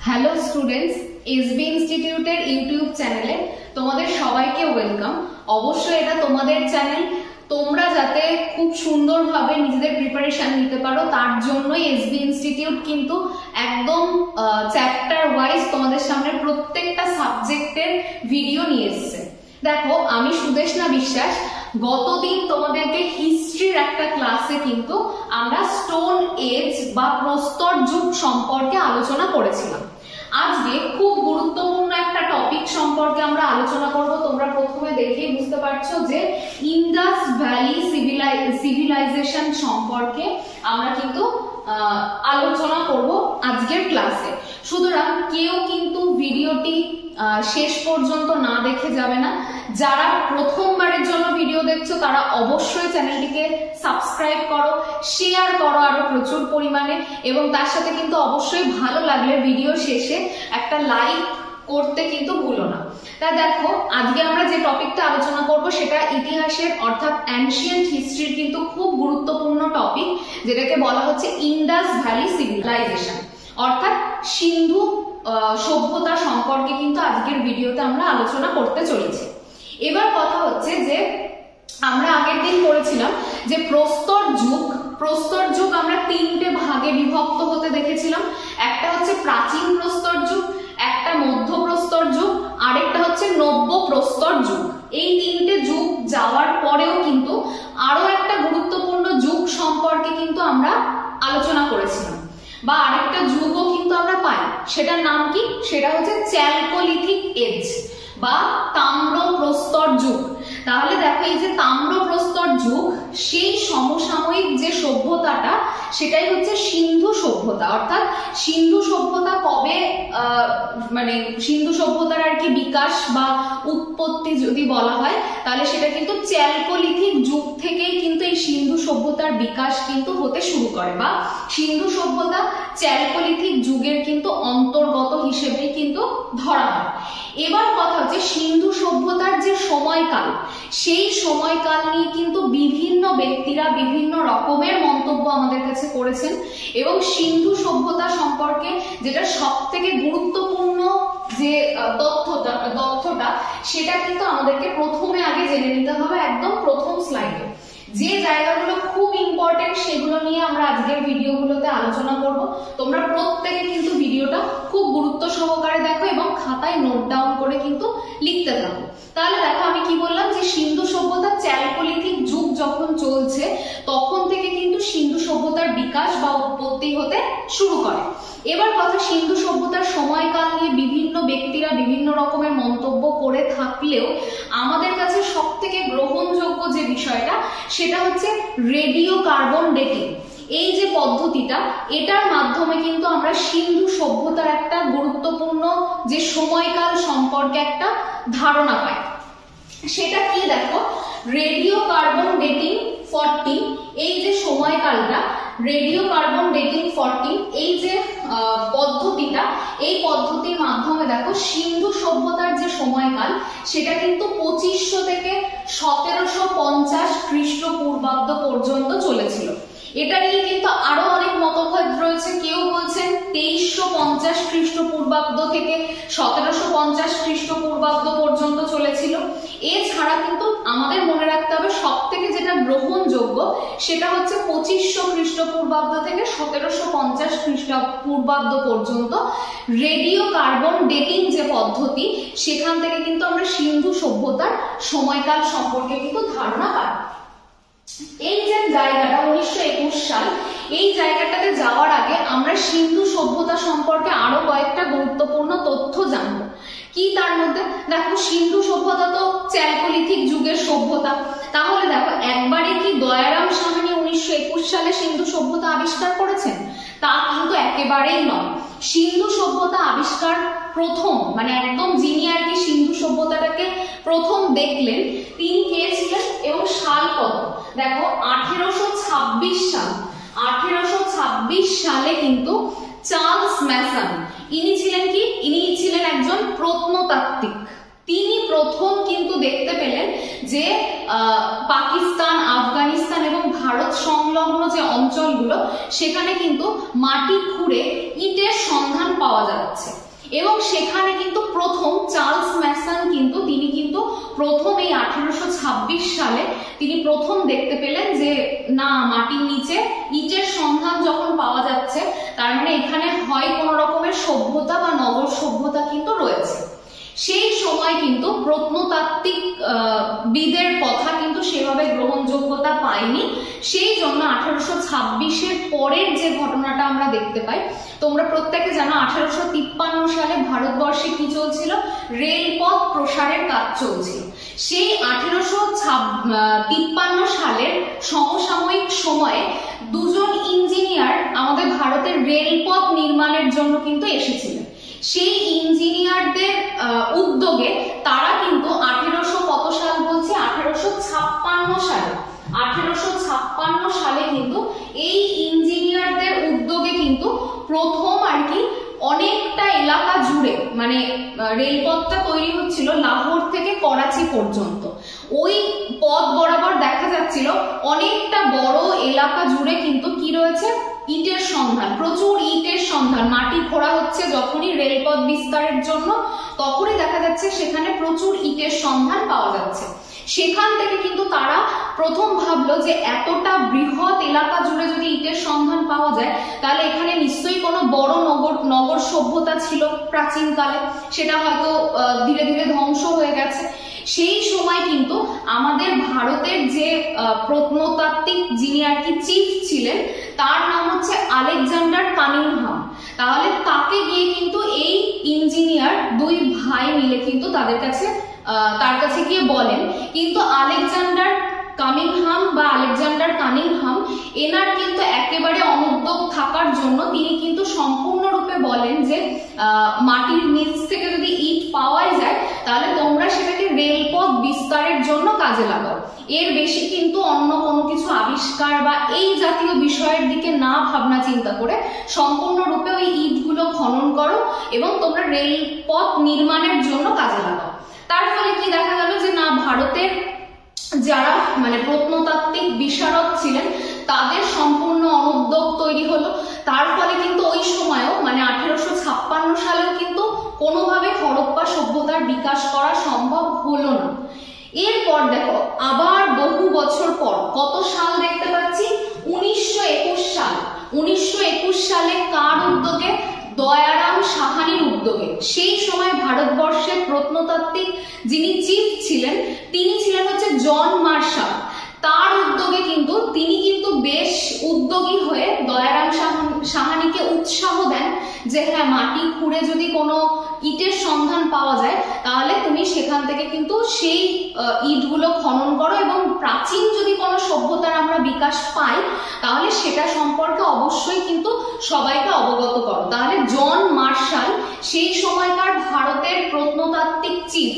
Hello students, SB ইনস্টিটিউটের YouTube চ্যানেলে তোমাদের সবাইকে ওয়েলকাম। অবশ্যই এটা তোমাদের চ্যানেল, তোমরা যাতে খুব সুন্দরভাবে নিজেদের প্রিপারেশন নিতে পারো তার জন্যই এসবি ইনস্টিটিউট কিন্তু একদম চ্যাপ্টার ওয়াইজ তোমাদের সামনে প্রত্যেকটা সাবজেক্টের ভিডিও নিয়ে এসেছে। দেখো, আমি সুদেশনা বিশ্বাস। গতদিন তোমাদেরকে হিস্ট্রির একটা ক্লাসে কিন্তু আমরা স্টোন এজ বা প্রস্তর যুগ সম্পর্কে আলোচনা করেছিলাম। আজকে খুব গুরুত্বপূর্ণ একটা টপিক সম্পর্কে আমরা আলোচনা করব। তোমরা প্রথমে দেখেই বুঝতে পারছো যে ইন্ডাস ভ্যালি সিভিলাইজেশন সম্পর্কে আমরা কিন্তু আলোচনা করব আজকের ক্লাসে। সুতরাং কেউ কিন্তু ভিডিওটি শেষ পর্যন্ত না দেখে যাবে না। যারা প্রথমবারের জন্য ভিডিও দেখছো তারা অবশ্যই চ্যানেলটিকে সাবস্ক্রাইব করো, শেয়ার করো আরো প্রচুর পরিমাণে, এবং তার সাথে কিন্তু অবশ্যই ভালো লাগলে ভিডিও শেষে একটা লাইক করতে কিন্তু ভুলো না। তা দেখো, আজকে আমরা যে টপিকটা আলোচনা করব সেটা ইতিহাসের অর্থাৎ অ্যানশিয়েন্ট হিস্ট্রির কিন্তু খুব গুরুত্বপূর্ণ টপিক, যেটাকে বলা হচ্ছে ইন্ডাস ভ্যালি সিভিলাইজেশন অর্থাৎ সিন্ধু সভ্যতা সম্পর্কে কিন্তু আজকের ভিডিওতে আমরা আলোচনা করতে চলেছি। এবার কথা হচ্ছে যে আমরা আগের দিন করেছিলাম যে প্রস্তর যুগ আমরা তিনটে ভাগে বিভক্ত হতে দেখেছিলাম। একটা হচ্ছে প্রাচীন প্রস্তর যুগ, একটা মধ্য প্রস্তর যুগ, আরেকটা হচ্ছে নব্য প্রস্তর যুগ। এই তিনটে যুগ যাওয়ার পরেও কিন্তু আরো একটা গুরুত্বপূর্ণ যুগ সম্পর্কে কিন্তু আমরা আলোচনা করেছিলাম, বা আরেকটা যুগও কিন্তু আমরা পাই। সেটার নাম কি? সেটা হচ্ছে চ্যালকোলিথিক এজ বা তাম্র প্রস্তর যুগ। তাহলে দেখো, এই যে তাম্র প্রস্তর যুগ, সেই সমসাময়িক যে সভ্যতাটা সেটাই হচ্ছে সিন্ধু সভ্যতা। অর্থাৎ সিন্ধু সভ্যতা কবে মানে সিন্ধু সভ্যতার আর কি বিকাশ বা উৎপত্তি যদি বলা হয় তাহলে সেটা কিন্তু চ্যালকোলিথিক যুগ থেকেই কিন্তু এই সিন্ধু সভ্যতার বিকাশ কিন্তু হতে শুরু করে, বা সিন্ধু সভ্যতা চ্যালকোলিথিক যুগের কিন্তু অন্তর্গত হিসেবেই কিন্তু ধরা হয়। এবার কথা হচ্ছে সিন্ধু সভ্যতার যে সময়কাল, সেই সময়কাল নিয়ে কিন্তু বিভিন্ন ব্যক্তিরা বিভিন্ন রকমের মন্তব্য আমাদের কাছে করেছেন, এবং সিন্ধু সভ্যতা সম্পর্কে যেটা সব থেকে গুরুত্বপূর্ণ যে তথ্যটা সেটা কিন্তু আমাদেরকে প্রথমে আগে জেনে নিতে হবে। একদম প্রথম স্লাইডে যে জায়গাগুলো খুব ইম্পর্টেন্ট সেগুলো নিয়ে আমরা আজকের ভিডিওগুলোতে আলোচনা করব। তোমরা প্রত্যেকে কিন্তু ভিডিওটা খুব গুরুত্ব সহকারে দেখো এবং খাতায় নোট ডাউন করে কিন্তু লিখতে থাকো। তাহলে দেখো, আমি কি বললাম যে সিন্ধু সভ্যতা চ্যালকোলিথিক যুগ যখন চলছে তখন থেকে কিন্তু সিন্ধু সভ্যতার বিকাশ বা উৎপত্তি হতে শুরু করে। এবার কথা, সিন্ধু সভ্যতার সময়কাল নিয়ে বিভিন্ন ব্যক্তিরা বিভিন্ন রকমের মন্তব্য করে থাকলেও আমাদের কাছে সব থেকে গ্রহণযোগ্য যে বিষয়টা সেটা হচ্ছে রেডিও কার্বন ডেটিং। এই যে পদ্ধতিটা, এটার মাধ্যমে কিন্তু আমরা সিন্ধু সভ্যতার একটা গুরুত্বপূর্ণ যে সময়কাল সম্পর্কে একটা ধারণা পাই। সেটা কি দেখো, রেডিও কার্বন ডেটিং 14, এই যে সময়কালটা রেডিও কার্বন ডেটিং 14, এই যে পদ্ধতিটা, এই পদ্ধতির মাধ্যমে দেখো সিন্ধু সভ্যতার যে সময়কাল সেটা কিন্তু 2500 থেকে 1750 খ্রিস্টপূর্বাব্দ পর্যন্ত চলেছিল। এটা নিয়ে কিন্তু আরো অনেক মতভেদ রয়েছে। কেউ বলছেন 2350 খ্রিস্টপূর্বাব্দ থেকে 1750 খ্রিস্টপূর্বাব্দ পর্যন্ত চলেছিল। এছাড়া কিন্তু আমাদের মনে রাখতে হবে সব থেকে যেটা গ্রহণযোগ্য সেটা হচ্ছে 2500 খ্রিস্টপূর্বাব্দ থেকে 1750 খ্রিস্টপূর্বাব্দ পর্যন্ত রেডিও কার্বন ডেটিং যে পদ্ধতি, সেখান থেকে কিন্তু আমরা সিন্ধু সভ্যতার সময়কাল সম্পর্কে কিন্তু ধারণা পাই। এই যে জায়গাটা 1921 সাল, এই জায়গাটাতে যাওয়ার আগে আমরা সিন্ধু সভ্যতা সম্পর্কে আরো কয়েকটা গুরুত্বপূর্ণ তথ্য জানবো। কি তার মধ্যে দেখো, সিন্ধু সভ্যতা তো চ্যালকোলিথিক যুগের সভ্যতা। তাহলে দেখো, একবারে কি দয়ারাম সাহানি 1921 সালে সিন্ধু সভ্যতা আবিষ্কার করেছেন? তা কিন্তু একেবারেই নয়। সিন্ধু সভ্যতা আবিষ্কার প্রথম, মানে একদম যিনি আর কি সিন্ধু সভ্যতাটাকে প্রথম দেখলেন তিনি কে ছিলেন এবং সাল কত? দেখো, 1826 সাল। 1826 সালে কিন্তু চার্লস ম্যাসন, ইনি ছিলেন কি? ইনি ছিলেন একজন প্রত্নতাত্ত্বিক। তিনি প্রথম কিন্তু দেখতে পেলেন যে পাকিস্তান, আফগানিস্তান এবং ভারত সংলগ্ন যে অঞ্চলগুলো সেখানে কিন্তু মাটি খুঁড়ে ইটের সন্ধান পাওয়া যাচ্ছে। যাচ্ছে। এবং সেখানে কিন্তু প্রথম চার্লস ম্যাসন কিন্তু তিনি কিন্তু প্রথম এই 1826 সালে তিনি প্রথম দেখতে পেলেন যে না, মাটির নিচে ইটের সন্ধান যখন পাওয়া যাচ্ছে তার মানে এখানে হয় কোনো রকমের সভ্যতা বা নগর সভ্যতা কিন্তু রয়েছে। সেই সময় কিন্তু প্রত্নতাত্ত্বিক বিদের কথা কিন্তু সেভাবে গ্রহণযোগ্যতা পায়নি। সেই জন্য 1826-এর পরের যে ঘটনাটা আমরা দেখতে পাই, তোমরা প্রত্যেকে জানো 1853 সালে ভারতবর্ষে কি চলছিল, রেলপথ প্রসারের কাজ চলছিল। সেই 1853 সালের সমসাময়িক সময়ে দুজন ইঞ্জিনিয়ার আমাদের ভারতের রেলপথ নির্মাণের জন্য কিন্তু এসেছিলেন। সেই ইঞ্জিনিয়ারদের উদ্যোগে তারা কিন্তু 1856 সালে কিন্তু এই ইঞ্জিনিয়ারদের উদ্যোগে কিন্তু প্রথম আর কি অনেকটা এলাকা জুড়ে মানে রেলপথটা তৈরি হচ্ছিল লাহোর থেকে করাচি পর্যন্ত। ওই পথ বরাবর দেখা যাচ্ছিল অনেকটা বড় এলাকা জুড়ে কিন্তু কি রয়েছে, ইটের সন্ধান, প্রচুর ইটের সন্ধান। মাটি খোঁড়া হচ্ছে যখনই রেলপথ বিস্তারের জন্য, তখনই দেখা যাচ্ছে সেখানে প্রচুর ইটের সন্ধান পাওয়া যাচ্ছে। সেখান থেকে কিন্তু তারা প্রথম ভাবলো যে এতটা বৃহৎ এলাকা জুড়ে যদি ইটের সন্ধান পাওয়া যায় তাহলে এখানে নিশ্চয়ই কোনো বড় নগর সভ্যতা ছিল প্রাচীনকালে, সেটা হয়তো ধীরে ধীরে ধ্বংস হয়ে গেছে। সেই সময় কিন্তু আমাদের ভারতের যে প্রত্নতাত্ত্বিক যিনি আর কি চিফ ছিলেন তার নাম হচ্ছে আলেকজান্ডার কানিংহাম। তাহলে তাকে গিয়ে কিন্তু এই ইঞ্জিনিয়ার দুই ভাই মিলে কিন্তু তার কাছে গিয়ে বলেন, কিন্তু আলেকজান্ডার কানিংহাম এনার কিন্তু একেবারে অনুদ্যোগ থাকার জন্য তিনি কিন্তু সম্পূর্ণরূপে বলেন যে মাটির নিচ থেকে যদি ইট পাওয়াই যায় তাহলে তোমরা সেটাকে রেলপথ বিস্তারের জন্য কাজে লাগাও, এর বেশি কিন্তু অন্য কোনো কিছু আবিষ্কার বা এই জাতীয় বিষয়ের দিকে না ভাবনা চিন্তা করে সম্পূর্ণরূপে ওই ইটগুলো খনন করো এবং তোমরা রেলপথ নির্মাণের জন্য কাজে লাগাও। তার ফলে কি দেখা গেল যে না, ভারতের যারা মানে প্রত্নতাত্ত্বিক বিশারদ ছিলেন তাদের সম্পূর্ণ অনুদ্যোগ তৈরি হলো। তার ফলে কিন্তু ওই সময়ও মানে 1856 সালেও কিন্তু কোনোভাবে হরপ্পা সভ্যতার বিকাশ করা সম্ভব হলো না। এরপর দেখো আবার বহু বছর পর কত সাল দেখতে পাচ্ছি, 1921 সাল। 1921 সালে কার উদ্যোগে, দয়ারাম সাহানির উদ্যোগে। সেই সময় ভারতবর্ষের প্রত্নতাত্ত্বিক যিনি চিফ ছিলেন তিনি ছিলেন হচ্ছে জন মার্শাল। তার উদ্যোগে কিন্তু তিনি কিন্তু বেশ উদ্যোগী হয়ে দয়ারাম সাহানিকে উৎসাহ দেন যে হ্যাঁ, মাটি খুঁড়ে যদি কোনো ইটের সন্ধান পাওয়া যায় তাহলে তুমি সেখান থেকে কিন্তু সেই ইটগুলো খনন করো এবং প্রাচীন যদি কোনো সভ্যতার আমরা বিকাশ পাই তাহলে সেটা সম্পর্কে অবশ্যই কিন্তু সবাইকে অবগত করো। তাহলে জন মার্শাল সেই সময়কার ভারতের প্রত্নতাত্ত্বিক চিফ,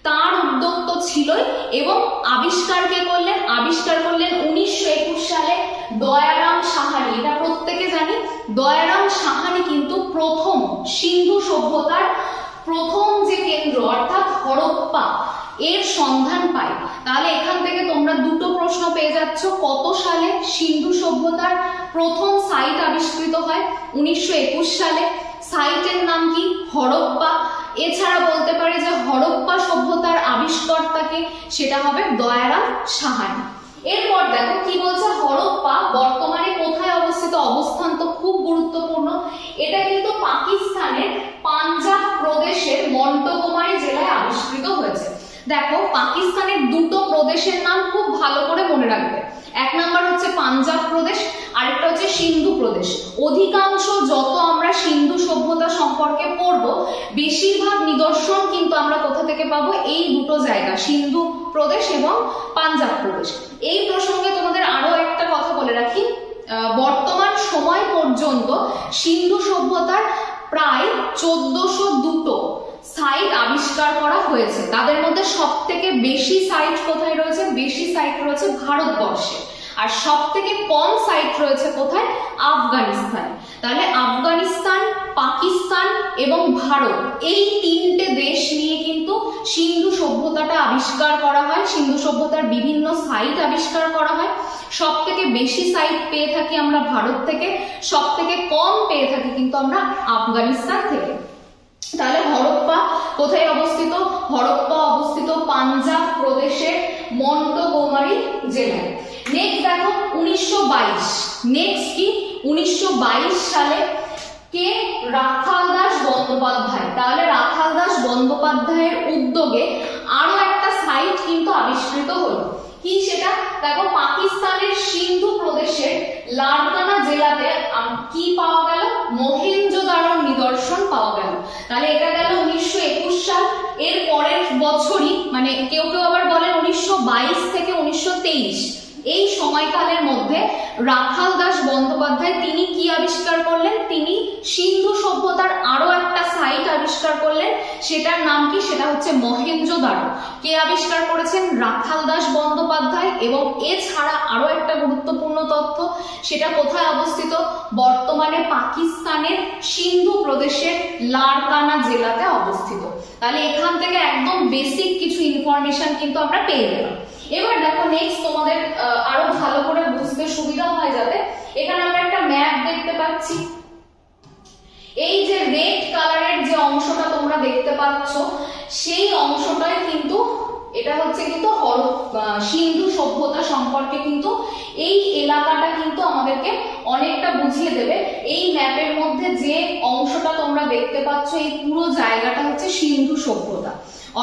তার উদ্যোগ তো ছিলই এবং আবিষ্কার করলেন 1921 সালে দয়ারাম সাহানি। এটা প্রত্যেকে জানি, দয়ারাম সাহানি কিন্তু প্রথম সিন্ধু সভ্যতার প্রথম যে কেন্দ্র অর্থাৎ হরপ্পা এর সন্ধান পায়। তাহলে এখান থেকে তোমরা দুটো প্রশ্ন পেয়ে যাচ্ছ, কত সালে সিন্ধু সভ্যতার প্রথম সাইট আবিষ্কৃত হয়, 1921 সালে। সাইটের নাম কি, হরপ্পা। এছাড়া বলতে পারে যে হরপ্পা সভ্যতার আবিষ্কর্তাকে, সেটা হবে দয়ারাম সাহানি। এরপর দেখো কি বলছে, হরপ্পা বর্তমানে কোথায় অবস্থিত, অবস্থান তো খুব গুরুত্বপূর্ণ। এটা কিন্তু পাকিস্তানের পাঞ্জাব প্রদেশের মন্টগোমারি জেলায় আবিষ্কৃত হয়েছে। দেখো পাকিস্তানের দুটো প্রদেশের নাম খুব ভালো করে মনে রাখবে, এক নাম্বার হচ্ছে পাঞ্জাব প্রদেশ, আরেকটা হচ্ছে সিন্ধু প্রদেশ। অধিকাংশ যত আমরা সিন্ধু সভ্যতা সম্পর্কে পড়ব বেশিরভাগ নিদর্শন কিন্তু আমরা কোথা থেকে পাবো, এই দুটো জায়গা, সিন্ধু প্রদেশ এবং পাঞ্জাব প্রদেশ। এই প্রসঙ্গে তোমাদের আরো একটা কথা বলে রাখি, বর্তমান সময় পর্যন্ত সিন্ধু সভ্যতার প্রায় 1402 সাইট আবিষ্কার করা হয়েছে। তাদের মধ্যে সব থেকে বেশি সাইট কোথায় রয়েছে, বেশি সাইট রয়েছে ভারতবর্ষে, আর সব থেকে কম সাইট রয়েছে কোথায়, আফগানিস্তানে। তাহলে আফগানিস্তান, পাকিস্তান এবং ভারত, এই তিনটে দেশ নিয়ে কিন্তু সিন্ধু সভ্যতাটা আবিষ্কার করা হয়। সিন্ধু সভ্যতার বিভিন্ন সাইট আবিষ্কার করা হয়। সব থেকে বেশি সাইট পেয়ে থাকি আমরা ভারত থেকে, সব থেকে কম পেয়ে থাকি কিন্তু আমরা আফগানিস্তান থেকে। তাহলে হরপ্পা কোথায় অবস্থিত? হরপ্পা অবস্থিত পাঞ্জাব প্রদেশের মন্টগোমারি জেলায়। নেক্সট দেখো 1922, নেক্সট কি 1922 সালে কে? রাখাল দাস বন্দ্যোপাধ্যায়। তাহলে রাখাল দাস বন্দ্যোপাধ্যায়ের উদ্যোগে আরো একটা সাইট কিন্তু আবিষ্কৃত হলো। কি সেটা? দেখো পাকিস্তানের সিন্ধু প্রদেশের লারকানা জেলাতে কি পাওয়া গেল? মহেঞ্জোদারোর নিদর্শন পাওয়া গেল। তাহলে এটা গেল 1921 সাল। এর পরের বছরই, মানে কেউ কেউ আবার বলেন 1922 থেকে 1923, এই সময়কালের মধ্যে রাখাল দাস বন্দ্যোপাধ্যায় তিনি কি আবিষ্কার করলেন? তিনি সিন্ধু সভ্যতার আরো একটা সাইট আবিষ্কার করলেন। সেটার নাম কি? সেটা হচ্ছে মহেঞ্জোদারো। কে আবিষ্কার করেছেন? রাখাল দাস বন্দ্যোপাধ্যায়। এবং এছাড়া আরো একটা গুরুত্বপূর্ণ তথ্য, সেটা কোথায় অবস্থিত? বর্তমানে পাকিস্তানের সিন্ধু প্রদেশের লারকানা জেলাতে অবস্থিত। তাহলে এখান থেকে একদম বেসিক কিছু ইনফরমেশন কিন্তু আমরা পেয়ে গেলাম। এবার দেখো নেক্সট তোমাদের আরো ভালো করে বুঝতে সুবিধা হয় যাতে, এখানে আমরা একটা ম্যাপ দেখতে পাচ্ছি। এই যে রেড কালারের যে অংশটা তোমরা দেখতে পাচ্ছ, সেই অংশটাই কিন্তু এটা হচ্ছে কিন্তু সিন্ধু সভ্যতা সম্পর্কে কিন্তু এই এলাকাটা কিন্তু আমাদেরকে অনেকটা বুঝিয়ে দেবে। এই ম্যাপের মধ্যে যে অংশটা তোমরা দেখতে পাচ্ছ, এই পুরো জায়গাটা হচ্ছে সিন্ধু সভ্যতা।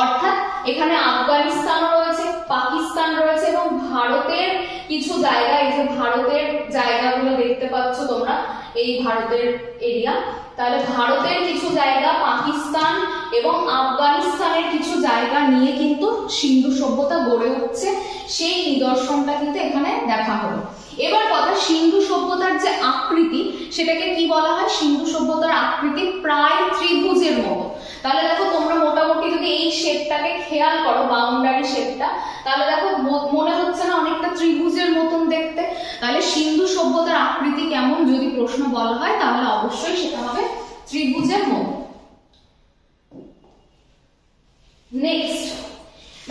অর্থাৎ এখানে আফগানিস্তান রয়েছে, পাকিস্তান রয়েছে এবং ভারতের কিছু জায়গা, এই যে ভারতের জায়গাগুলো দেখতে পাচ্ছ তোমরা, এই ভারতের এরিয়া। তাহলে ভারতের কিছু জায়গা, পাকিস্তান এবং আফগানিস্তানের কিছু জায়গা নিয়ে কিন্তু সিন্ধু সভ্যতা গড়ে উঠছে, সেই নিদর্শনটা কিন্তু এখানে দেখা হলো। এবার কথা, সিন্ধু সভ্যতার যে আকৃতি সেটাকে কি বলা হয়? সিন্ধু সভ্যতার আকৃতি প্রায় ত্রিভুজের মতো। তাহলে দেখো তোমরা মোটামুটি যদি এই শেপটাকে খেয়াল করো, বাউন্ডারি শেপটা, তাহলে দেখো মনে হচ্ছে না অনেকটা ত্রিভুজের মতন দেখতে? তাহলে সিন্ধু সভ্যতার আকৃতি কেমন যদি প্রশ্ন বলা হয়, তাহলে অবশ্যই সেটা হবে ত্রিভুজের মতো। নেক্সট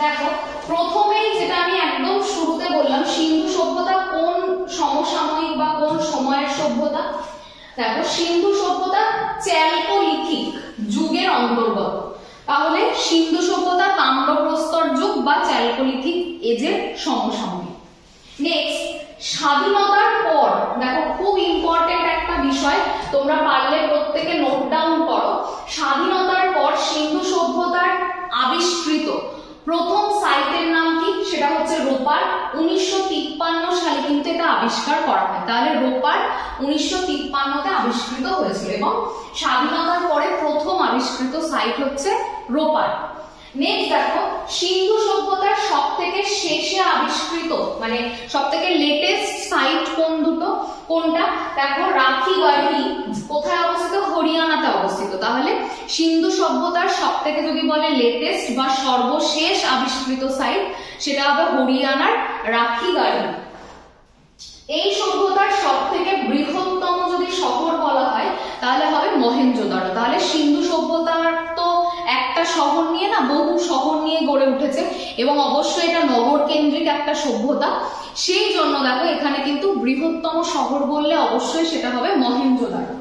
দেখো, প্রথমেই যেটা আমি একদম শুরুতে বললাম, সিন্ধু সভ্যতা কোন সমসাময়িক বা কোন সময়ের সভ্যতা? দেখো সিন্ধু সভ্যতা চ্যালকোলিথিক যুগের অন্তর্গত। তাহলে সিন্ধু সভ্যতা তাম্রপ্রস্তর যুগ বা চ্যালকোলিথিক এজের সমসাময়িক। নেক্সট, স্বাধীনতার পর, দেখো খুব ইম্পর্টেন্ট একটা বিষয়, তোমরা পারলে প্রত্যেকে নোট ডাউন করো। স্বাধীনতার পর সিন্ধু সভ্যতার আবিষ্কৃত প্রথম সাইটের নাম কি? সেটা হচ্ছে রোপার। 1953 সালে কিন্তু এটা আবিষ্কার করা হয়। তাহলে রোপার 1953-তে আবিষ্কৃত হয়েছিল এবং স্বাধীনতার পরে প্রথম আবিষ্কৃত সাইট হচ্ছে রোপার। নেক্সট দেখো, সিন্ধু সভ্যতার সব থেকে শেষে আবিষ্কৃত, মানে সব থেকে লেটেস্ট সাইট কোন দুটো? কোনটা? দেখো রাখিগড়ি কোথায় অবস্থিত? হরিয়ানাতে অবস্থিত। তাহলে সিন্ধু সভ্যতার সব থেকে যদি বলে লেটেস্ট বা সর্বশেষ আবিষ্কৃত সাইট, সেটা হবে হরিয়ানার রাখিগড়ি। এই সভ্যতার সব থেকে বৃহত্তম যদি শহর বলা হয়, তাহলে হবে মহেঞ্জোদারো। তাহলে সিন্ধু সভ্যতার তো একটা শহর নিয়ে না, বহু শহর নিয়ে গড়ে উঠেছে এবং অবশ্যই এটা নগর কেন্দ্রিক একটা সভ্যতা। সেই জন্য দেখো এখানে কিন্তু বৃহত্তম শহর বললে অবশ্যই সেটা হবে মহেঞ্জোদারো।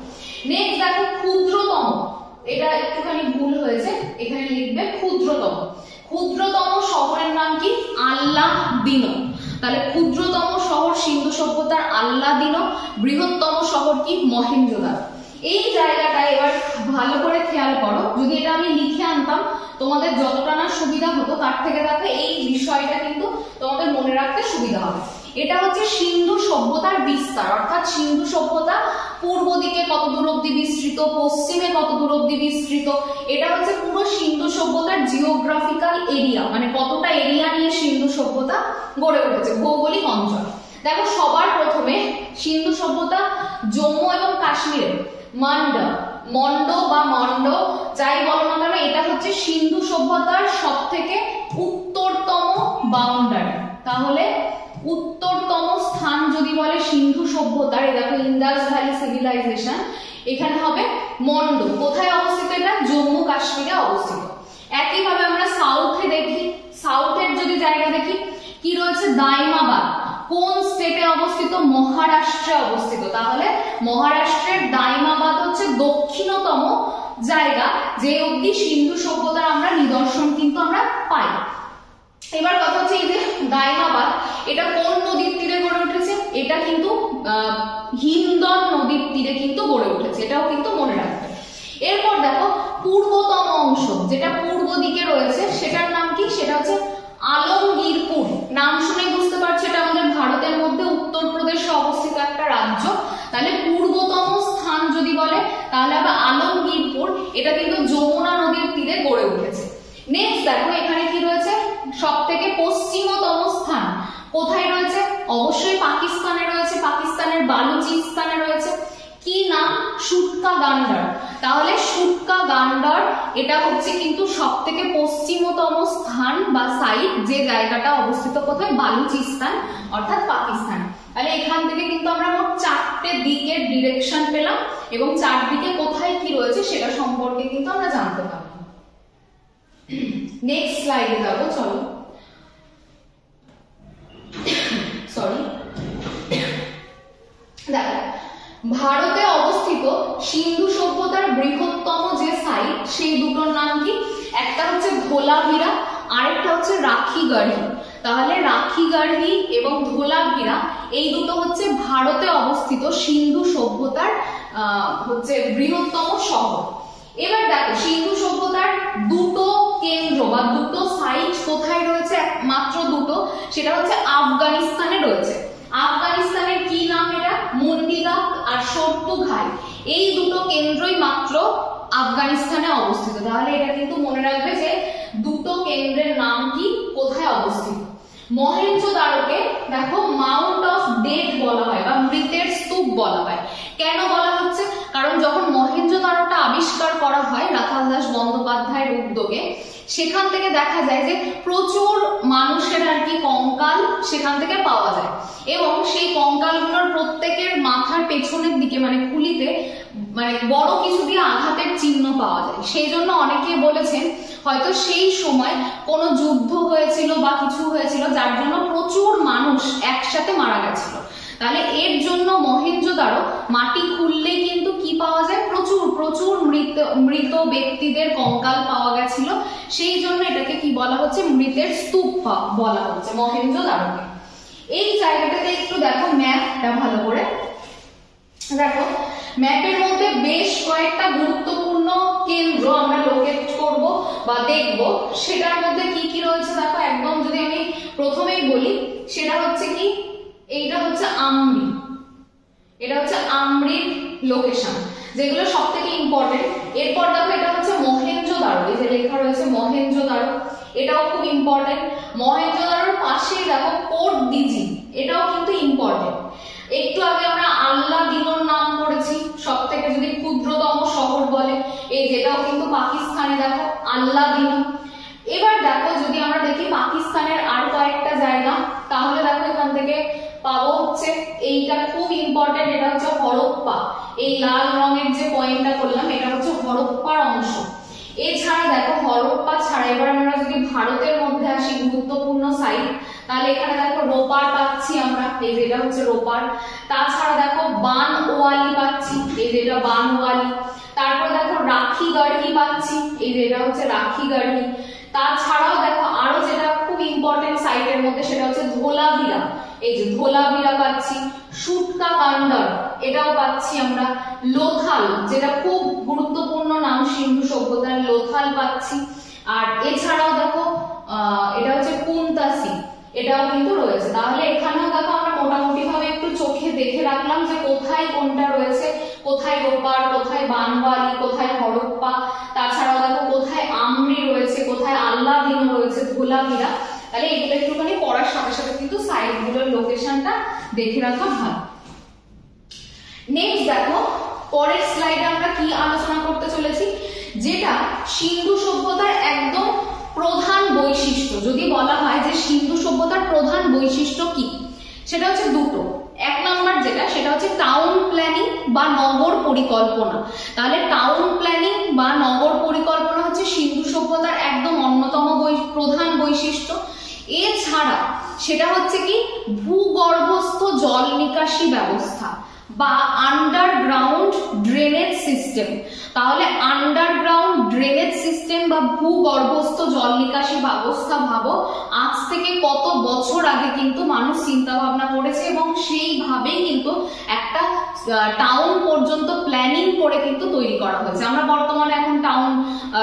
নেক্সট দেখো ক্ষুদ্রতম, এটা একটুখানি ভুল হয়েছে, এখানে লিখবে ক্ষুদ্রতম। ক্ষুদ্রতম শহরের নাম কি? আল্লাদিনো। তাহলে ক্ষুদ্রতম শহর সিন্ধু সভ্যতার আল্লাদিনো, বৃহত্তম শহর কি? মহেঞ্জোদারো। এই জায়গাটা এবার ভালো করে খেয়াল করো, যদি এটা আমি লিখে আনতাম তোমাদের যতটা না সুবিধা হতো, তার থেকে দেখো এই বিষয়টা কিন্তু তোমাদের মনে রাখতে সুবিধা হবে। এটা হচ্ছে সিন্ধু সভ্যতার বিস্তার, অর্থাৎ সিন্ধু সভ্যতা পূর্ব দিকে কত দূর অব্দি বিস্তৃত, পশ্চিমে কত দূর অব্দি বিস্তৃত, এটা হচ্ছে পুরো সিন্ধু সভ্যতার জিওগ্রাফিক্যাল এরিয়া, মানে কতটা এরিয়া নিয়ে সিন্ধু সভ্যতা গড়ে উঠেছে, ভৌগোলিক অঞ্চল। দেখো সবার প্রথমে সিন্ধু সভ্যতা জম্মু এবং কাশ্মীরে মন্ড বা মন্ড যাই বলো না কেন, এটা হচ্ছে সিন্ধু সভ্যতার সব থেকে উত্তরতম বাউন্ডারি। তাহলে উত্তরতম স্থান যদি বলে সিন্ধু সভ্যতার, এই দেখো ইন্দাস ভ্যালি সিভিলাইজেশন, এখানে হবে মন্ড। কোথায় অবস্থিত এটা? মহারাষ্ট্রে অবস্থিত। তাহলে মহারাষ্ট্রের দাইমাবাদ হচ্ছে দক্ষিণতম জায়গা যে অবধি সিন্ধু সভ্যতার আমরা নিদর্শন কিন্তু আমরা পাই। এবার কথা হচ্ছে এই যে দাইমাবাদ, এটা কোন নদীর তীরে গড়ে উঠেছে? এটা কিন্তু হিন্দন নদীর তীরে কিন্তু গড়ে উঠেছে, এটাও কিন্তু মনে রাখবে। এরপর দেখো পূর্বতম অংশ যেটা পূর্ব দিকে রয়েছে সেটার নাম কি? সেটা হচ্ছে আলমগীরপুর। নাম শুনে বুঝতে পারছো এটা আমাদের ভারতের মধ্যে উত্তরপ্রদেশে অবস্থিত একটা রাজ্য। তাহলে পূর্বতম স্থান যদি বলে তাহলে আবার আলমগীরপুর, এটা কিন্তু যমুনা নদীর তীরে গড়ে উঠেছে। নেক্সট দেখো এখানে কি রয়েছে? সব থেকে পশ্চিমতম স্থান কোথায় রয়েছে? অবশ্যই পাকিস্তানে রয়েছে, পাকিস্তানের বালুচিস্তানে রয়েছে। কি নাম? সুটকা গান্ডার। তাহলে সুটকা গান্ডার এটা হচ্ছে কিন্তু সব থেকে পশ্চিমতম স্থান বা সাইট, যে জায়গাটা অবস্থিত কোথায়? বালুচিস্তান অর্থাৎ পাকিস্তান। তাহলে এখান থেকে কিন্তু আমরা মোট 4টে দিকের ডিরেকশন পেলাম এবং 4 দিকে কোথায় কি রয়েছে সেটা সম্পর্কে কিন্তু আমরা জানতে পারবো। নেক্সট স্লাইডে যাবো, চলো। সরি, দেখো ভারতে অবস্থিত সিন্ধু সভ্যতার বৃহত্তম যে সাইট সেই দুটোর নাম কি? একটা হচ্ছে ধোলাভিরা, আরেকটা হচ্ছে রাখিগড়ি। তাহলে রাখিগড়ি এবং ধোলাভিরা এই দুটো হচ্ছে ভারতে অবস্থিত সিন্ধু সভ্যতার হচ্ছে বৃহত্তম শহর। এবার দেখো সিন্ধু সভ্যতার দুটো কেন্দ্র বা দুটো সাইট কোথায় রয়েছে? মাত্র দুটো, সেটা হচ্ছে আফগানিস্তানে রয়েছে। আফগানিস্তানের কি নাম? এটা মুন্ডিগাক আর সর্তুঘাই, এই দুটো কেন্দ্রই মাত্র আফগানিস্তানে অবস্থিত। তাহলে এটা কিন্তু মনে রাখবে যে দুটো কেন্দ্রের নাম কি, কোথায় অবস্থিত। মহেঞ্জোদারোকে দেখো মাউন্ট অফ ডেড বলা হয় বা মৃতের স্তূপ বলা হয়। কেন বলা হচ্ছে? কারণ যখন মহেঞ্জোদারোটা আবিষ্কার করা হয় রাখাল দাস বন্দ্যোপাধ্যায়ের উদ্যোগে, সেখান থেকে দেখা যায় যে প্রচুর মানুষের আর কি কঙ্কাল সেখান থেকে পাওয়া যায় এবং সেই কঙ্কালগুলোর প্রত্যেকের মাথার পেছনের দিকে মানে খুলিতে মানে বড় কিছু দিয়ে আঘাতের চিহ্ন পাওয়া যায়। সেই জন্য অনেকে বলেছেন হয়তো সেই সময় কোনো যুদ্ধ হয়েছিল বা কিছু হয়েছিল যার জন্য প্রচুর মানুষ একসাথে মারা গেছিল। তাহলে এর জন্য মহেঞ্জোদারো মাটি খুললেই কিন্তু কি পাওয়া যায়? প্রচুর প্রচুর মৃত ব্যক্তিদের কঙ্কাল পাওয়া গেছিল। সেই জন্য এটাকে কি বলা হচ্ছে? মৃতের স্তূপ বলা হচ্ছে মহেঞ্জোদারোকে। এই জায়গাটাতে একটু দেখো ম্যাপটা ভালো করে দেখো। ম্যাপের মধ্যে বেশ কয়েকটা গুরুত্বপূর্ণ কেন্দ্র আমরা লোকেট করব বা দেখব। সেটার মধ্যে কি কি রয়েছে দেখো, একদম যদি আমি প্রথমেই বলি সেটা হচ্ছে কি, এইটা হচ্ছে আমরি, এটা হচ্ছে আমরির লোকেশন যেগুলো সব থেকে ইম্পর্টেন্ট। এরপর দেখো এটা হচ্ছে মহেঞ্জোদারো, এই যে লেখা রয়েছে মহেঞ্জোদারো, এটাও খুব ইম্পর্টেন্ট। মহেঞ্জোদারোর পাশেই দেখো কোট দিজি, এটাও কিন্তু ইম্পর্টেন্ট। একটু আগে আমরা আল্লাদিনোর নাম করেছি, সব থেকে যদি ক্ষুদ্রতম শহর বলে এই যেটাও কিন্তু পাকিস্তানে দেখো আল্লাদিনো। এবার দেখো যদি আমরা দেখি পাকিস্তানের আর কয়েকটা জায়গা, তাহলে দেখো এখান থেকে পাবো হচ্ছে এইটা খুব ইম্পর্টেন্ট, এটা হচ্ছে হরপ্পা। এই লাল রঙের যে পয়েন্টটা করলাম এটা হচ্ছে হরপ্পার অংশ। এছাড়া দেখো হরপ্পা ছাড়া এবার আমরা যদি ভারতের মধ্যে আসি গুরুত্বপূর্ণ সাইট, তাহলে এখানে দেখো রোপার পাচ্ছি আমরা, এই যেটা হচ্ছে রোপার। তাছাড়া দেখো বানওয়ালি পাচ্ছি, এই যেটা বানওয়ালি। তারপর দেখো রাখিগড়ি পাচ্ছি, এই যেটা হচ্ছে রাখিগড়ি। তাছাড়াও দেখো আরো যেটা খুব ইম্পর্টেন্ট সাইটের মধ্যে সেটা হচ্ছে ধোলাভিরা, এই যে ধোলাভিরা পাচ্ছি। সুটকা গান্ডার এটাও পাচ্ছি আমরা। লোথাল যেটা খুব গুরুত্বপূর্ণ নাম সিন্ধু সভ্যতার, লোথাল পাচ্ছি। আর এছাড়াও দেখো এটা হচ্ছে কুন্তাসি, এটাও কিন্তু রয়েছে। তাহলে এখানেও দেখো আমরা মোটামুটি ভাবে একটু চোখে দেখে রাখলাম যে কোথায় কোনটা রয়েছে, কোথায় রোপার, কোথায় বানওয়ালি, কোথায় হরপ্পা। তাছাড়াও দেখো কোথায় আমরি রয়েছে, কোথায় আল্লাদিনো রয়েছে, ধোলাভিরা। তাহলে এগুলো একটুখানি পড়ার সাথে সাথে কিন্তু সাইটগুলোর লোকেশনটা দেখে রাখা ভালো। নেক্সট দেখো পরের স্লাইডে আমরা কি আলোচনা করতে চলেছি, যেটা সিন্ধু সভ্যতার একদম প্রধান বৈশিষ্ট্য। যদি বলা হয় যে সিন্ধু সভ্যতার প্রধান বৈশিষ্ট্য কি, সেটা হচ্ছে দুটো। এক নম্বর যেটা সেটা হচ্ছে টাউন প্ল্যানিং বা নগর পরিকল্পনা। তাহলে টাউন প্ল্যানিং বা নগর পরিকল্পনা হচ্ছে সিন্ধু সভ্যতার একদম অন্যতম প্রধান বৈশিষ্ট্য। এছাড়া সেটা হচ্ছে কি ভূগর্ভস্থ জল নিকাশি ব্যবস্থা বা আন্ডারগ্রাউন্ড ড্রেনেজ সিস্টেম। তাহলে আন্ডারগ্রাউন্ড ড্রেনেজ সিস্টেম বা ভূগর্ভস্থ জল নিকাশি ব্যবস্থা ভাবো আজ থেকে কত বছর আগে কিন্তু মানুষ চিন্তা ভাবনা করেছে এবং সেইভাবেই কিন্তু একটা টাউন পর্যন্ত প্ল্যানিং করে কিন্তু তৈরি করা হয়েছে। আমরা বর্তমানে এখন টাউন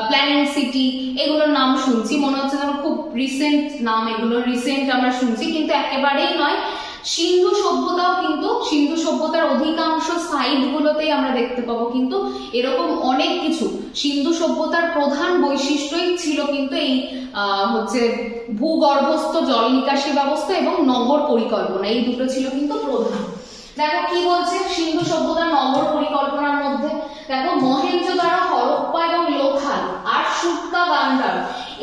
প্ল্যানিং সিটি এগুলোর নাম শুনছি, মনে হচ্ছে যেন খুব রিসেন্ট নাম, এগুলো রিসেন্ট আমরা শুনছি, কিন্তু একেবারেই নয়। সিন্ধু সভ্যতাও কিন্তু, সিন্ধু সভ্যতার অধিকাংশ সাইট গুলোতেই আমরা দেখতে পাবো কিন্তু এরকম অনেক কিছু। সিন্ধু সভ্যতার প্রধান বৈশিষ্ট্যই ছিল কিন্তু এই হচ্ছে ভূগর্ভস্থ জল নিকাশি ব্যবস্থা এবং নগর পরিকল্পনা, এই দুটো ছিল কিন্তু প্রধান। দেখো কি বলছে সিন্ধু সভ্যতার নগর পরিকল্পনার মধ্যে, দেখো মহেঞ্জোদারো, হরপ্পা এবং লোথাল আর সুটকা গান্ডার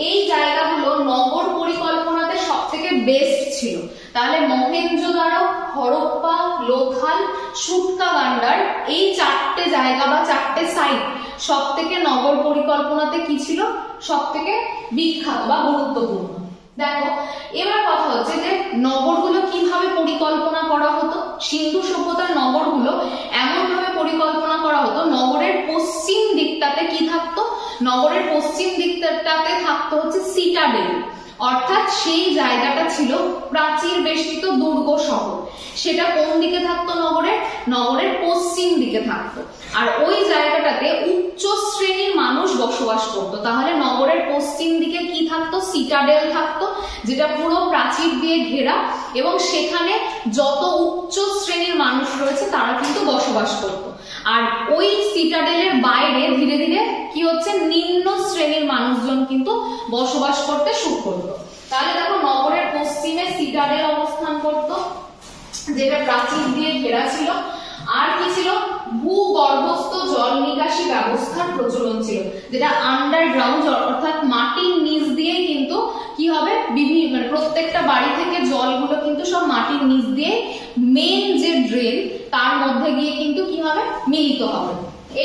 এই জায়গাগুলো নগর পরিকল্পনাতে সব থেকে বেস্ট ছিল। তাহলে মহেঞ্জোদারো, হরপ্পা, লোথাল, সুটকা গান্ডার এই চারটে জায়গা বা চারটে সাইট সব থেকে নগর পরিকল্পনাতে কি ছিল, সব থেকে বিখ্যাত বা গুরুত্বপূর্ণ। দেখো এবার কথা হচ্ছে যে নগরগুলো কিভাবে পরিকল্পনা করা হতো। সিন্ধু সভ্যতার নগরগুলো এমন ভাবে পরিকল্পনা করা হতো, নগরের পশ্চিম দিকটাতে কি থাকতো, নগরের পশ্চিম দিকটাতে থাকতো হচ্ছে সিটাডেল, অর্থাৎ সেই জায়গাটা ছিল প্রাচীর বেষ্টিত দুর্গ শহর। সেটা কোন দিকে থাকতো, নগরের নগরের পশ্চিম দিকে থাকতো। আর ওই জায়গাটাতে উচ্চ শ্রেণীর মানুষ বসবাস করতো। তাহলে নগরের পশ্চিম দিকে কি থাকতো, সিটাডেল থাকতো, যেটা পুরো প্রাচীর দিয়ে ঘেরা, এবং সেখানে যত উচ্চ শ্রেণীর মানুষ রয়েছে তারা কিন্তু বসবাস করতো। আর ওই সিটাডেলের বাইরে ধীরে ধীরে কি হচ্ছে, নিম্ন শ্রেণীর মানুষজন কিন্তু বসবাস করতে শুরু করতো। তাহলে দেখো নগরের পশ্চিমে সিটাডেল অবস্থান করতো, যেটা প্রাচীর দিয়ে ঘেরা ছিল। আর কি ছিল, ভূগর্ভস্থ জল নিকাশি ব্যবস্থার প্রচলন ছিল, যেটা আন্ডারগ্রাউন্ড অর্থাৎ মাটির নিচ দিয়ে কিন্তু কি হবে, বিভিন্ন মানে প্রত্যেকটা বাড়ি থেকে জলগুলো কিন্তু সব মাটির নিচ দিয়ে মেন যে ড্রেন তার মধ্যে গিয়ে কিন্তু কি হবে, মিলিত হবে।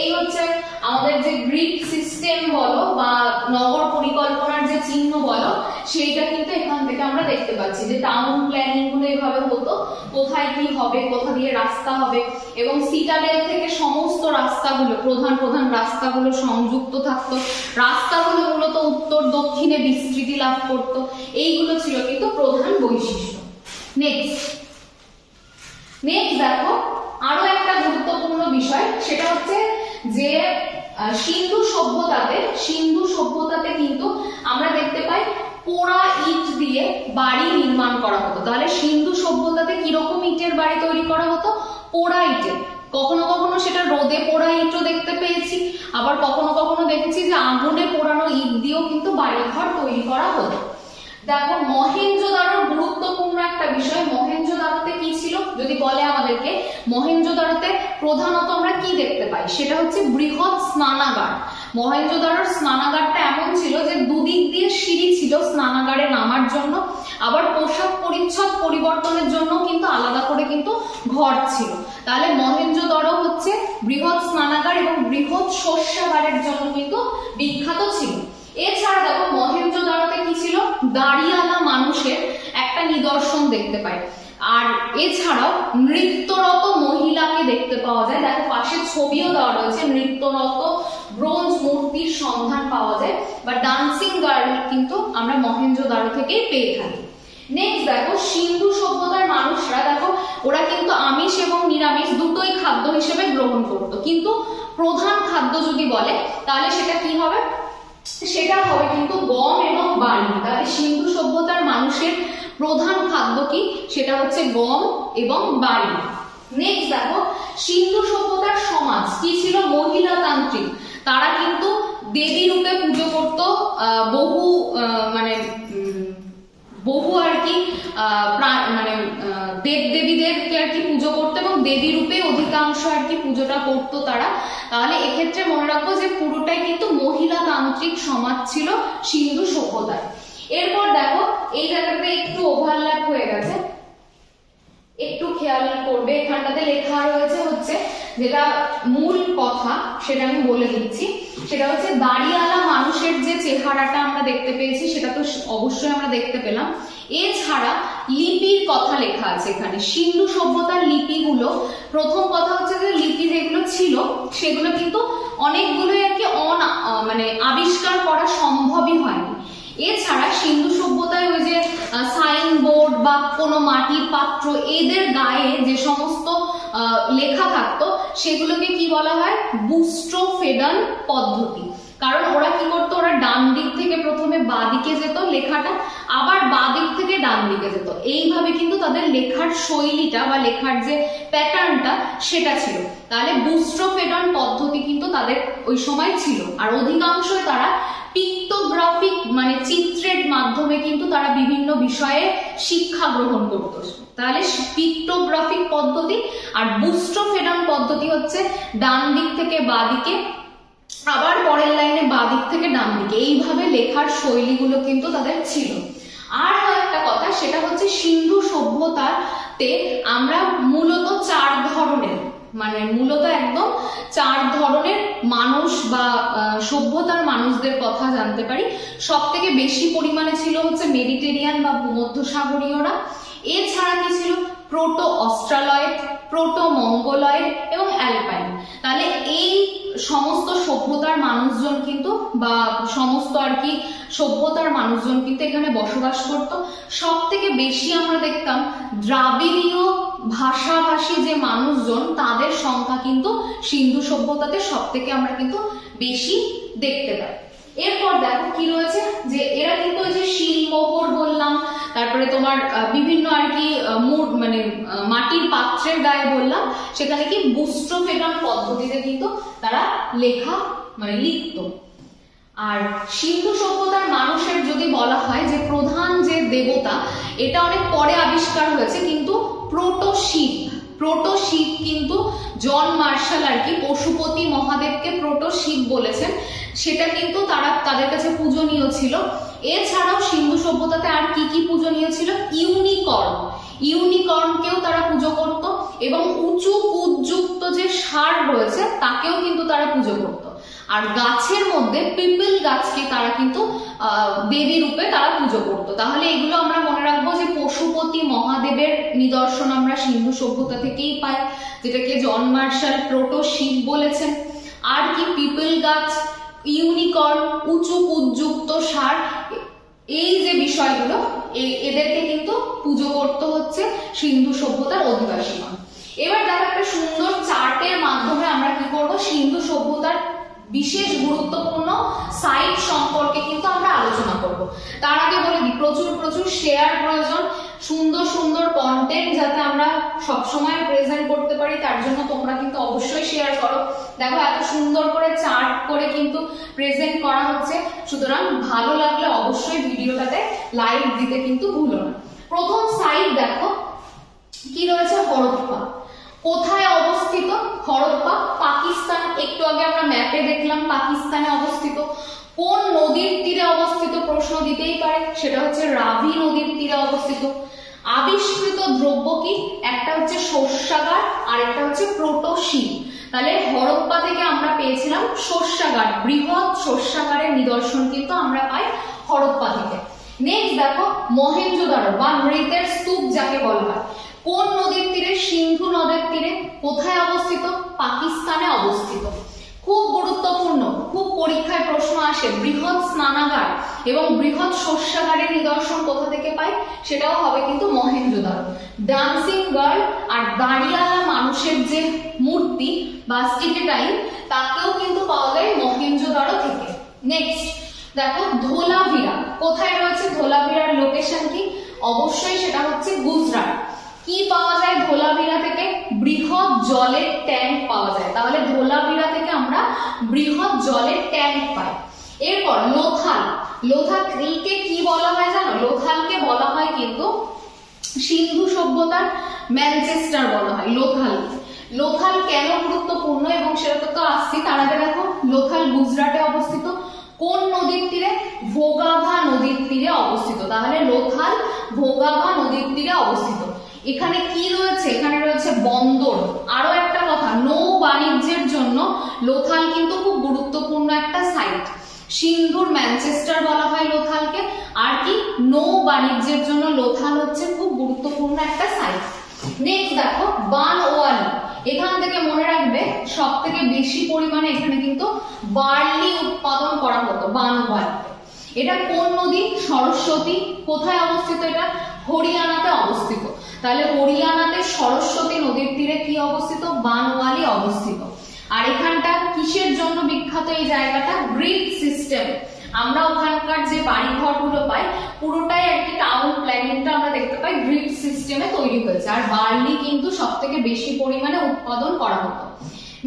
এই হচ্ছে আমাদের যে গ্রিড সিস্টেম বলো বা নগর পরিকল্পনার যে চিহ্ন বলো, সেইটা কিন্তু এখান থেকে আমরা দেখতে পাচ্ছি যে টাউন প্ল্যানিং গুলো এইভাবে হতো, কোথায় কি হবে, কোথা দিয়ে রাস্তা হবে, এবং সিটাডেল থেকে সমস্ত রাস্তাগুলো, প্রধান প্রধান রাস্তাগুলো সংযুক্ত থাকতো। রাস্তাগুলো মূলত উত্তর দক্ষিণে বিস্তৃতি লাভ করতো। এইগুলো ছিল কিন্তু প্রধান বৈশিষ্ট্য। নেক্সট দেখো আরো একটা গুরুত্বপূর্ণ বিষয়, সেটা হচ্ছে যে সিন্ধু সভ্যতাতে কিন্তু আমরা দেখতে পাই পোড়া ইট দিয়ে বাড়ি নির্মাণ করা হতো। তাহলে সিন্ধু সভ্যতাতে কিরকম ইটের বাড়ি তৈরি করা হতো, পোড়া ইটের। কখনো কখনো সেটা রোদে পোড়া ইটও দেখতে পেয়েছি, আবার কখনো কখনো দেখেছি যে আগুনে পোড়ানো ইট দিয়েও কিন্তু বাড়িঘর তৈরি করা হতো। দেখো মহেঞ্জোদারোর গুরুত্বপূর্ণ একটা বিষয়, মহেঞ্জোদারোতে কি ছিল যদি বলে আমাদেরকে, মহেঞ্জোদারোতে প্রধানত আমরা কি দেখতে পাই, সেটা হচ্ছে বৃহৎ স্নানাগার। মহেঞ্জোদারোর স্নানাগারটা এমন ছিল যে দুদিক দিয়ে সিঁড়ি ছিল স্নানাগারে নামার জন্য, আবার পোশাক পরিচ্ছদ পরিবর্তনের জন্য কিন্তু আলাদা করে কিন্তু ঘর ছিল। তাহলে মহেঞ্জোদারো হচ্ছে বৃহৎ স্নানাগার এবং বৃহৎ শস্যাগারের জন্য কিন্তু বিখ্যাত ছিল। এছাড়া দেখো মহেঞ্জোদারোতে কি ছিল, দাড়িওয়ালা মানুষের একটা নিদর্শন দেখতে পাই। আর এছাড়াও নৃত্যরত মহিলাকে দেখতে পাওয়া যায়। দেখো পাশে ছবিও দেওয়া রয়েছে, নৃত্যরত ব্রোঞ্জ মূর্তির সন্ধান পাওয়া যায়, বা ডান্সিং গার্ল কিন্তু আমরা মহেঞ্জোদারো থেকেই পেয়ে থাকি। নেক্সট দেখো সিন্ধু সভ্যতার মানুষরা, দেখো ওরা কিন্তু আমিষ এবং নিরামিষ দুটোই খাদ্য হিসেবে গ্রহণ করত, কিন্তু প্রধান খাদ্য যদি বলে তাহলে সেটা কি হবে, সেটা হবে কিন্তু গম এবং বার্লি। তাহলে সিন্ধু সভ্যতার মানুষের প্রধান খাদ্য কি, সেটা হচ্ছে গম এবং বার্লি। নেক্সট দেখো সিন্ধু সভ্যতার সমাজ কি ছিল, মহিলাতান্ত্রিক। তারা কিন্তু দেবী রূপে পুজো করত, বহু আর কি মানে দেব দেবীদেরকে আর কি পুজো করতো এবং দেবী রূপে অধিকাংশ আর কি পুজোটা করতো তারা। তাহলে এক্ষেত্রে মনে রাখবো যে পুরোটাই কিন্তু মহিলাতান্ত্রিক সমাজ ছিল সিন্ধু সভ্যতায়। এরপর দেখো এই জায়গাটাতে একটু ওভারল্যাপ হয়ে গেছে, একটু খেয়াল করবে, এখানটাতে লেখা রয়েছে হচ্ছে যেটা মূল কথা সেটা আমি বলে দিচ্ছি, সেটা হচ্ছে দাড়িওয়ালা মানুষের যে চেহারাটা আমরা দেখতে পেয়েছি সেটা তো অবশ্যই আমরা দেখতে পেলাম। এছাড়া লিপির কথা লেখা আছে এখানে, সিন্ধু সভ্যতার লিপিগুলো, প্রথম কথা হচ্ছে যে লিপি যেগুলো ছিল সেগুলো কিন্তু অনেকগুলোই আর কি মানে আবিষ্কার করা সম্ভবই হয়নি। এছাড়া সিন্ধু সভ্যতায় ওই যে সাইনবোর্ড বা কোনো মাটির পাত্র এদের গায়ে যে সমস্ত লেখা থাকতো সেগুলোকে কি বলা হয়, বুস্ট্রোফেডান পদ্ধতি। কারণ ওরা কি করতো, ওরা ডান দিক থেকে প্রথমে বাঁ দিকে যেত লেখাটা, আবার বাঁ দিক থেকে ডান দিকে যেত, এইভাবে কিন্তু তাদের লেখার শৈলীটা বা লেখার যে প্যাটার্নটা সেটা ছিল। তাহলে বুস্ট্রোফেডান পদ্ধতি কিন্তু তাদের ওই সময় ছিল। আর অধিকাংশ তারা পিক্টোগ্রাফিক মানে চিত্রের মাধ্যমে কিন্তু তারা বিভিন্ন বিষয়ে শিক্ষা গ্রহণ করত। তাহলে পিক্টোগ্রাফিক পদ্ধতি আর বুস্ট্রোফেডান পদ্ধতি হচ্ছে ডান দিক থেকে বাঁ দিকে, আবার পরের লাইনে বাঁ দিক থেকে ডান দিকে, এইভাবে লেখার শৈলীগুলো কিন্তু তাদের ছিল। আর একটা কথা সেটা হচ্ছে সিন্ধু সভ্যতাতে আমরা মূলত 4 ধরনের মানে মূলত একদম 4 ধরনের মানুষ বা সভ্যতার মানুষদের কথা জানতে পারি। সব থেকে বেশি পরিমাণে ছিল হচ্ছে মেডিটেরিয়ান বা ভূমধ্যসাগরীয়রা। এছাড়া কি ছিল, প্রোটো অস্ট্রালয়েড, প্রোটো মঙ্গোলয়েড এবং অ্যালপাইন। তাহলে এই সমস্ত সভ্যতার মানুষজন কিন্তু বা সমস্ত আর কি সভ্যতার মানুষজন কিন্তু এখানে বসবাস করত। সব থেকে বেশি আমরা দেখতাম দ্রাবিড়ীয় ভাষাভাষী যে মানুষজন তাদের সংখ্যা কিন্তু সিন্ধু সভ্যতাতে সব থেকে আমরা কিন্তু বেশি দেখতে পাই। এরপর দেখো কি রয়েছে যে এরা কিন্তু ওই যে শিলমোহর বললাম, তারপরে তোমার বিভিন্ন আর কি মানে মাটির পাত্রের গায়ে বললাম, সেখানে কি বুস্ট্রোফেডান পদ্ধতিতে কিন্তু তারা লেখা মানে লিখত। আর সিন্ধু সভ্যতার মানুষের যদি বলা হয় যে প্রধান যে দেবতা, এটা অনেক পরে আবিষ্কার হয়েছে, কিন্তু প্রোটো শিব কিন্তু জন মার্শাল আর কি পশুপতি মহাদেবকে প্রোটো শিব বলেছেন, সেটা কিন্তু তারা তাদের কাছে পূজনীয় ছিল। এছাড়াও সিন্ধু সভ্যতাতে আর কি কি পূজনীয় ছিল, ইউনিকর্নকেও তারা পুজো করত, এবং উঁচু কুদযুক্ত যে ষাঁড় রয়েছে তাকেও কিন্তু তারা পুজো করত। আর গাছের মধ্যে পিপল গাছকে তারা কিন্তু দেবী রূপে তারা পুজো করত। তাহলে এগুলো আমরা মনে রাখবো যে পশুপতি মহাদেবের নিদর্শন আমরা সিন্ধু সভ্যতা থেকেই পাই, যেটাকে জন মার্শাল প্রোটো শিব বলেছেন। আর কি পিপল গাছ, ইউনিকর্ন, উঁচু কুদযুক্ত ষাঁড়, এই যে বিষয়গুলো এদেরকে কিন্তু পুজো করতে হচ্ছে সিন্ধু সভ্যতার অধিবাসীগণ। এবার দেখো একটা সুন্দর চার্টের মাধ্যমে আমরা কি করব, সিন্ধু সভ্যতার বিশেষ গুরুত্বপূর্ণ সাইট সম্পর্কে কিন্তু আমরা আলোচনা করব। তার আগে বলে দিই, প্রচুর শেয়ার প্রয়োজন, সুন্দর সুন্দর কন্টেন্ট যাতে আমরা সবসময় প্রেজেন্ট করতে পারি, তার জন্য তোমরা কিন্তু অবশ্যই শেয়ার করো। দেখো এত সুন্দর করে চার্ট করে কিন্তু প্রেজেন্ট করা হচ্ছে, সুতরাং ভালো লাগলে অবশ্যই ভিডিওটাতে লাইক দিতে কিন্তু ভুলো না। প্রথম সাইট দেখো কি রয়েছে, হরপ্পা। কোথায় অবস্থিত হরপ্পা? পাকিস্তান। একটু আগে আমরা ম্যাপে দেখলাম পাকিস্তানে অবস্থিত। কোন নদীর তীরে অবস্থিত? প্রশ্ন দিতেই পারে, সেটা হচ্ছে রাভি নদীর তীরে অবস্থিত। আবিষ্কৃত দ্রব্য কি? একটা হচ্ছে শস্যাগার আর একটা হচ্ছে প্রোটো শিব। তাহলে হরপ্পা থেকে আমরা পেয়েছিলাম শস্যাগার, বৃহৎ শস্যাগারের নিদর্শন কিন্তু আমরা পাই হরপ্পা থেকে। নেক্সট দেখো মহেঞ্জোদারো বা মৃতের স্তূপ যাকে বলা হয়, কোন নদীর তীরে? সিন্ধু নদের তীরে। কোথায় অবস্থিত? পাকিস্তানে অবস্থিত। খুব গুরুত্বপূর্ণ, খুব পরীক্ষায় প্রশ্ন আসে, বৃহৎ স্নানাগার এবং বৃহৎ শস্যাগারের নিদর্শন কোথা থেকে পাই? সেটাও হবে কিন্তু মহেঞ্জোদারো। ডান্সিং গার্ল আর দাঁড়িয়ালা মানুষের যে মূর্তি বা স্টিকেটাইন, তাকেও কিন্তু পাওয়া যায় মহেঞ্জোদারো থেকে। নেক্সট দেখো ধোলাভিরা। কোথায় রয়েছে ধোলাভিরার লোকেশন কি? অবশ্যই সেটা হচ্ছে গুজরাট। কি পাওয়া যায় ধোলাভিরা থেকে? বৃহৎ জলের ট্যাঙ্ক পাওয়া যায়। তাহলে ধোলাভিরা থেকে আমরা বৃহৎ জলের ট্যাঙ্ক পাই। এরপর লোথাল। লোথালকে কি বলা হয় জানো? লোথালকে বলা হয় কিন্তু সিন্ধু সভ্যতার ম্যানচেস্টার বলা হয় লোথালকে। লোথাল কেন গুরুত্বপূর্ণ এবং সেটা তো আসছি, তার আগে দেখো লোথাল গুজরাটে অবস্থিত। কোন নদীর তীরে? ভোগাভা নদীর তীরে অবস্থিত। তাহলে লোথাল ভোগাভা নদীর তীরে অবস্থিত। এখানে কি রয়েছে, এখানে রয়েছে বন্দর। আরো একটা কথা, নৌ বাণিজ্যের জন্য লোথাল কিন্তু খুব গুরুত্বপূর্ণ একটা সাইট। সিন্ধুর ম্যানচেস্টার বলা হয় লোথালকে, আর কি নৌ বাণিজ্যের জন্য লোথাল হচ্ছে খুব গুরুত্বপূর্ণ একটা সাইট। নেক্সট দেখো বানওয়ালি, এখান থেকে মনে রাখবে সব থেকে বেশি পরিমাণে এখানে কিন্তু বার্লি উৎপাদন করা হতো বানওয়ালিতে। এটা কোন নদী? সরস্বতী। কোথায় অবস্থিত এটা? হরিয়ানাতে অবস্থিত। তাহলে হরিয়ানাতে সরস্বতী নদীর তীরে কি অবস্থিত? বানওয়ালি অবস্থিত। আর এখানটা কিসের জন্য বিখ্যাত এই জায়গাটা? Grid system. আমরা ওখানকার যে বাড়িঘরগুলো পাই পুরোটাই আর কি টাউন প্ল্যানিংটা আমরা দেখতে পাই গ্রিড সিস্টেমে তৈরি হয়েছে। আর বার্লি কিন্তু সব থেকে বেশি পরিমাণে উৎপাদন করা হতো।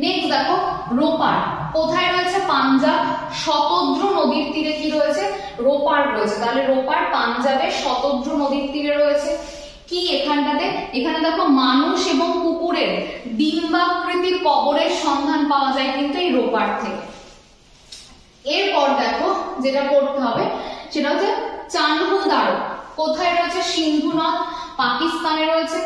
নেক্সট দেখো রোপার, কোথায় রয়েছে? পাঞ্জাব। শতদ্রু নদীর তীরে কি রয়েছে? রোপার রয়েছে। তাহলে রোপার পাঞ্জাবের শতদ্রু নদীর তীরে রয়েছে। কি এখানটাতে? এখানে দেখো মানুষ এবং কুকুরের ডিম্বাকৃতির কবরের সন্ধান পাওয়া যায় কিন্তু এই রোপার থেকে। এরপর দেখো যেটা পড়তে হবে সেটা হচ্ছে চানহুদারো, কোথায় রয়েছে? সিন্ধু নদ, পাকিস্তানে রয়েছে।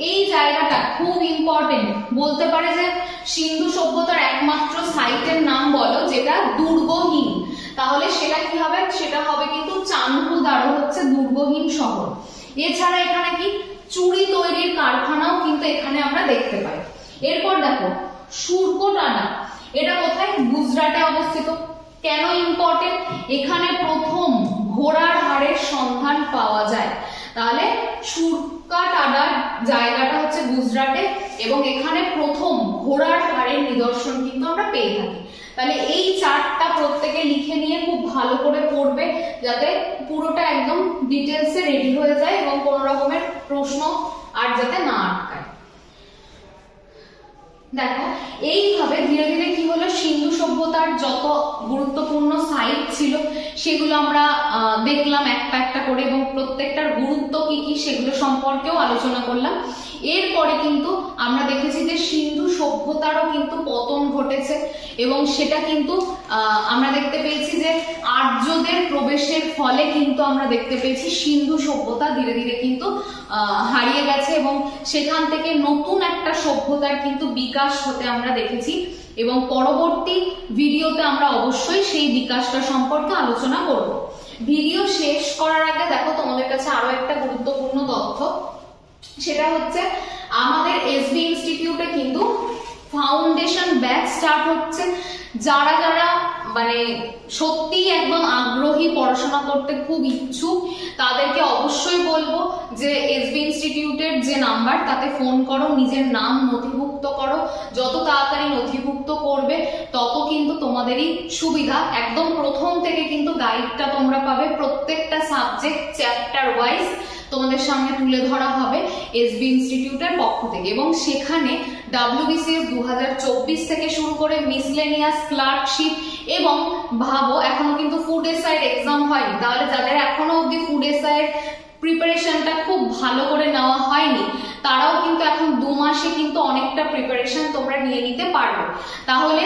এই জায়গাটা খুব ইম্পর্টেন্ট, বলতে পারে যে সিন্ধু সভ্যতার একমাত্র সাইটের নাম বলো যেটা দুর্গহীন, তাহলে সেটা কি হবে? সেটা হবে কিন্তু চানহুদারো হচ্ছে দুর্গহীন শহর। এছাড়া এখানে কি চুড়ি তৈরির কারখানাও কিন্তু এখানে আমরা দেখতে পাই। এরপর দেখো সুরকোটানা, এটা কোথায়? গুজরাটে অবস্থিত। কেন ইম্পর্টেন্ট? এখানে প্রথম ঘোড়ার হাড়ের সন্ধান পাওয়া যায়। তাহলে সুরকাটানার জায়গাটা হচ্ছে গুজরাটে এবং এখানে প্রথম ঘোড়ার হাড়ের নিদর্শন কিন্তু আমরা পেয়ে থাকি। তাহলে এই চার্টটা প্রত্যেকে লিখে নিয়ে খুব ভালো করে পড়বে যাতে পুরোটা একদম ডিটেলসে রেডি হয়ে যায় এবং কোনো রকমের প্রশ্ন আর যাতে না আটকায়। দেখো এইভাবে ধীরে ধীরে কি হলো, সিন্ধু সভ্যতার যত গুরুত্বপূর্ণ সাইট ছিল সেগুলো আমরা দেখলাম একটা একটা করে এবং প্রত্যেকটার গুরুত্ব কি কি সেগুলো সম্পর্কেও আলোচনা করলাম। এরপরে কিন্তু আমরা দেখেছি যে সিন্ধু সভ্যতারও কিন্তু পতন ঘটেছে এবং সেটা কিন্তু আমরা দেখতে পেয়েছি যে আর্যদের প্রবেশের ফলে কিন্তু আমরা দেখতে পেয়েছি সিন্ধু সভ্যতা ধীরে ধীরে কিন্তু হারিয়ে গেছে এবং সেখান থেকে নতুন একটা সভ্যতার কিন্তু বিকাশ হতে আমরা দেখেছি এবং পরবর্তী ভিডিওতে আমরা অবশ্যই সেই বিকাশটা সম্পর্কে আলোচনা করব। ভিডিও শেষ করার আগে দেখো তোমাদের কাছে আরো একটা গুরুত্বপূর্ণ তথ্য, সেটা হচ্ছে আমাদের এসবি ইনস্টিটিউটে কিন্তু ফাউন্ডেশন ব্যাচ স্টার্ট হচ্ছে। যারা যারা মানে সত্যি একদম আগ্রহী, পড়াশোনা করতে খুব ইচ্ছুক, তাদেরকে অবশ্যই বলবো যে এসবি ইনস্টিটিউটের যে নাম্বার তাতে ফোন করো, নিজের নাম নথিভুক্ত করো। যত তাড়াতাড়ি নথিভুক্ত করবে তত কিন্তু তোমাদেরই সুবিধা। একদম প্রথম থেকে কিন্তু গাইডটা তোমরা পাবে, প্রত্যেকটা সাবজেক্ট চ্যাপ্টার ওয়াইজ তোমাদের সামনে তুলে ধরা হবে এসবি ইনস্টিটিউটের পক্ষ থেকে এবং সেখানে WBCS 2024 থেকে শুরু করে মিসলেনিয়াস, ক্লার্কশিপ এবং ভাবো এখনো কিন্তু ফুড এসআইয়ের এক্সাম হয়নি, তাহলে যাদের এখনো অবধি ফুড এসআইয়ের প্রিপারেশনটা খুব ভালো করে নেওয়া হয়নি তারাও কিন্তু এখন 2 মাসে কিন্তু অনেকটা প্রিপারেশন তোমরা নিয়ে নিতে পারবে। তাহলে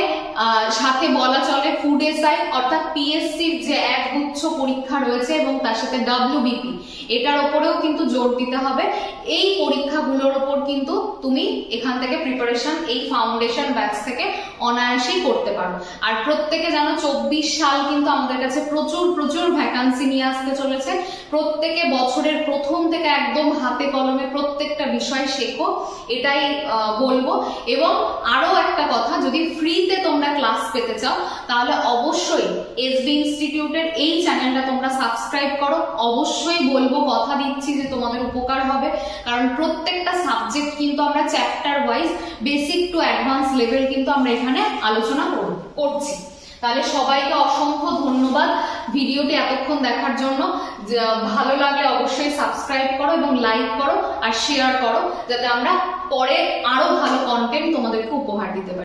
সাথে বলা চলে ফুড এসআই অর্থাৎ পিএসসির যে একগুচ্ছ পরীক্ষা রয়েছে এবং তার সাথে WBP এটার উপরেও কিন্তু জোর দিতে হবে। এই পরীক্ষাগুলোর উপর কিন্তু তুমি এখান থেকে প্রিপারেশন এই ফাউন্ডেশন ব্যাচ থেকে অনায়াসেই করতে পারো। আর প্রত্যেকে জানো 24 সাল কিন্তু আমাদের কাছে প্রচুর প্রচুর ভ্যাকান্সি নিয়ে আসতে চলেছে। প্রত্যেকে বছরের প্রথম থেকে একদম হাতে কলমে প্রত্যেকটা বিষয় শেখো, এটাই বলবো। এবং আরো একটা কথা, যদি ফ্রিতে তোমরা ক্লাস পেতে চাও তাহলে অবশ্যই এসবি ইনস্টিটিউটের এই চ্যানেলটা তোমরা সাবস্ক্রাইব করো। অবশ্যই বলবো, কথা দিচ্ছি যে তোমাদের উপকার হবে, কারণ প্রত্যেকটা সাবজেক্ট কিন্তু আমরা chapter wise basic to advance level কিন্তু আমরা এখানে আলোচনা করছি। তাহলে সবাইকে অসংখ্য ধন্যবাদ ভিডিওটি এতক্ষণ দেখার জন্য। ভালো লাগলে অবশ্যই সাবস্ক্রাইব করো এবং লাইক করো আর শেয়ার করো যাতে আমরা পরে আরো ভালো কন্টেন্ট তোমাদেরকে উপহার দিতে পারি।